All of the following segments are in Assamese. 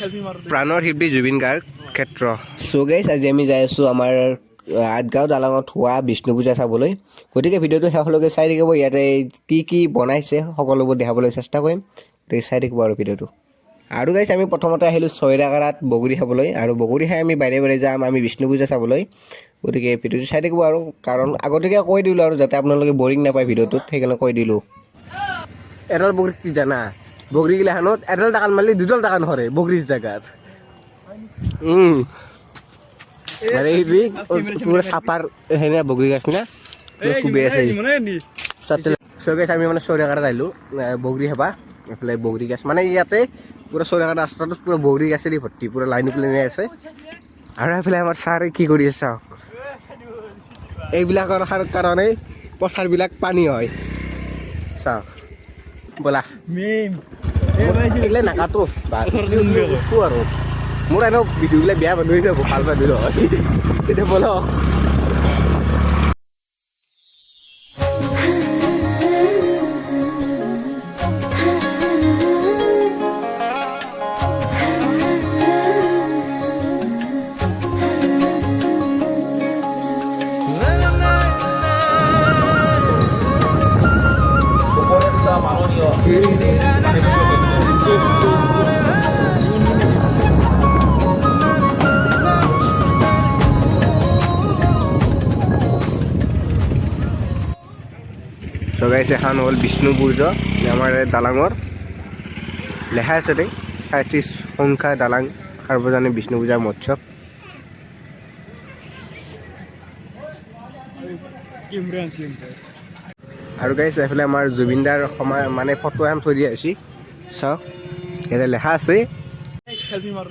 প্ৰাণৰ শিল্পী জুবিন গাৰ্গ ক্ষেত্ৰ। চ' গাইছ আজি আমি যাই আছোঁ আমাৰ আঠগাঁও দালাঙত হোৱা বিষ্ণু পূজা চাবলৈ। গতিকে ভিডিঅ'টো শেষলৈকে চাই থাকিব। ইয়াতে কি কি বনাইছে সকলোবোৰ দেখাবলৈ চেষ্টা কৰিম, গতিকে চাই থাকিব আৰু ভিডিঅ'টো। আৰু গাইছ আমি প্ৰথমতে আহিলোঁ ছয়ৰাগাৰাত বগৰী খাবলৈ, আৰু বগৰী খাই আমি বাৰে বাৰে যাম আমি বিষ্ণু পূজা চাবলৈ। গতিকে ভিডিঅ'টো চাই থাকিব আৰু, কাৰণ আগতীয়াকৈ কৈ দিলোঁ আৰু যাতে আপোনালোকে বৰিং নাপায় ভিডিঅ'টোত, সেইকাৰণে কৈ দিলোঁ। এডাল বগৰী কি জানা, বগৰীগিলাখনত এডাল টাকান মাৰিলে দুডাল টাকান ধৰে বগৰীৰ জেগাত। মানে পুৰা চাপাৰ সেনে বগৰী গাছ না খুবেই আছে। আমি মানে ছয়ৰাগাৰাত আহিলোঁ বগৰী খাবা। এইফালে বগৰী গাছ মানে ইয়াতে পুৰা ছয়ৰাগাৰা ৰাস্তাটোত পুৰা বগৰী গাছেদি ভৰ্তি, পুৰা লাইন প্লেনে আছে। আৰু এইফালে আমাৰ ছাৰে কি কৰি আছে চাওক, এইবিলাকৰ কাৰণে পথাৰবিলাক পানী হয় চাওক। ব'লা এইগিলা নাকাটো আৰু মোৰ এনেও ভিডিঅ'বিলাক বেয়া মানুহ হৈ যাব, ভাল মানুহ নহয়। এতিয়া বলক গাইছে এখন হ'ল বিষ্ণু পূজা আমাৰ দালাঙৰ লেখা আছে দেই ৩৭ সংখ্যা দালাং সাৰ্বজনীন বিষ্ণু পূজাৰ মহোৎসৱ। আৰু গাইছে এইফালে আমাৰ জুবিনদাৰ সময় মানে ফটো এখন থৈ দিয়া হৈছে চাওক, ইয়াতে লেখা আছে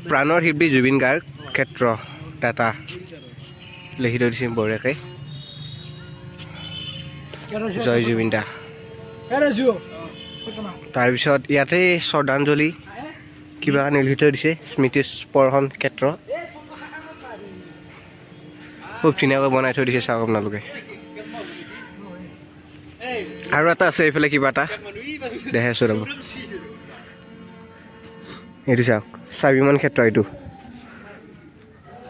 প্ৰাণৰ শিল্পী জুবিন গাৰ্গ ক্ষেত্ৰ ডাটা লিখি থৈ দিছে বঢ়িয়াকৈ। জয় জুবিন দা। তাৰপিছত ইয়াতে শ্ৰদ্ধাঞ্জলি কিবা লিখি থৈ দিছে স্মৃতি স্পৰ্শন ক্ষেত্ৰ, খুব ধুনীয়াকৈ বনাই থৈ দিছে চাওক আপোনালোকে। আৰু এটা আছে এইফালে কিবা এটা দেখাই আছোঁ ৰ'ব, এইটো চাওক স্বাভিমান ক্ষেত্ৰ। এইটো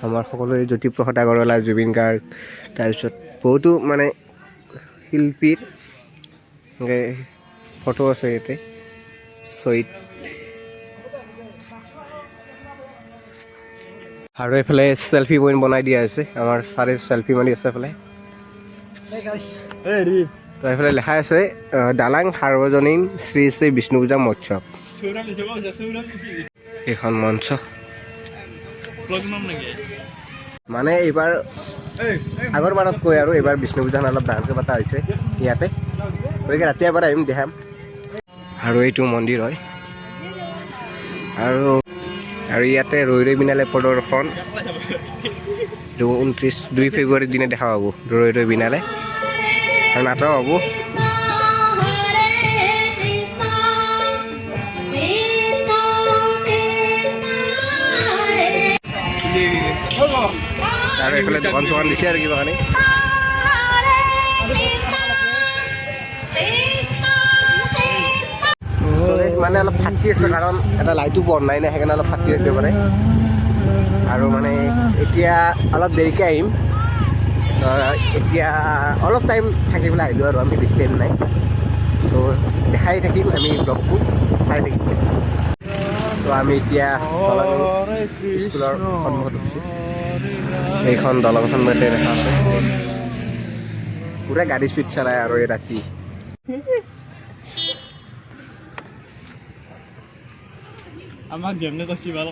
আমাৰ সকলোৰে জ্যোতিপ্ৰসাদ আগৰৱালা, জুবিন গাৰ্গ, তাৰপিছত বহুতো মানে শিল্পীৰ ফটো আছে ইয়াতে ছহিদ। আৰু এইফালে চেল্ফি পইণ্ট বনাই দিয়া আছে, আমাৰ ছাৰে চেল্ফি মাৰি আছে এইফালে। এইফালে লেখা আছে দালাং সাৰ্বজনীন শ্ৰী শ্ৰী বিষ্ণু পূজা মহোৎসৱ। এইখন মঞ্চ মানে এইবাৰ আগৰ বাৰতকৈ আৰু এইবাৰ বিষ্ণু পূজাখন অলপ ডাঙৰকৈ পতা হৈছে ইয়াতে, গতিকে ৰাতি এবাৰ আহিম দেখাম। আৰু এইটো মন্দিৰ হয়, আৰু ইয়াতে ৰৈ ৰৈ বিনালে প্ৰদৰ্শন ২ ফেব্ৰুৱাৰীৰ দিনা দেখা পাব। ৰৈ ৰৈ বিনালে আৰু নাটক হ'ব। আৰু এইফালে দোকান চোকান দিছে আৰু কিবা কাৰণে। মানে অলপ ফাটি আছে কাৰণ এটা লাইটো বন্ধ নাই না, সেইকাৰণে অলপ ফাটি আছে মানে। আৰু মানে এতিয়া অলপ দেৰিকৈ আহিম, এতিয়া অলপ টাইম থাকি পেলাই আহিলোঁ আৰু আমি বেছি টাইম নাই। চ' দেখাই থাকিম আমি ব্লগটো, চাই থাকিম। চ' আমি এতিয়া দলং স্কুলৰ সন্মুখত উঠিছোঁ, এইখন দলংখন ইয়াতে দেখা আছে। পুৰা গাড়ী স্পীড চলাই আৰু এই ৰাতি। আমাক যেমনে কৈছি ভাল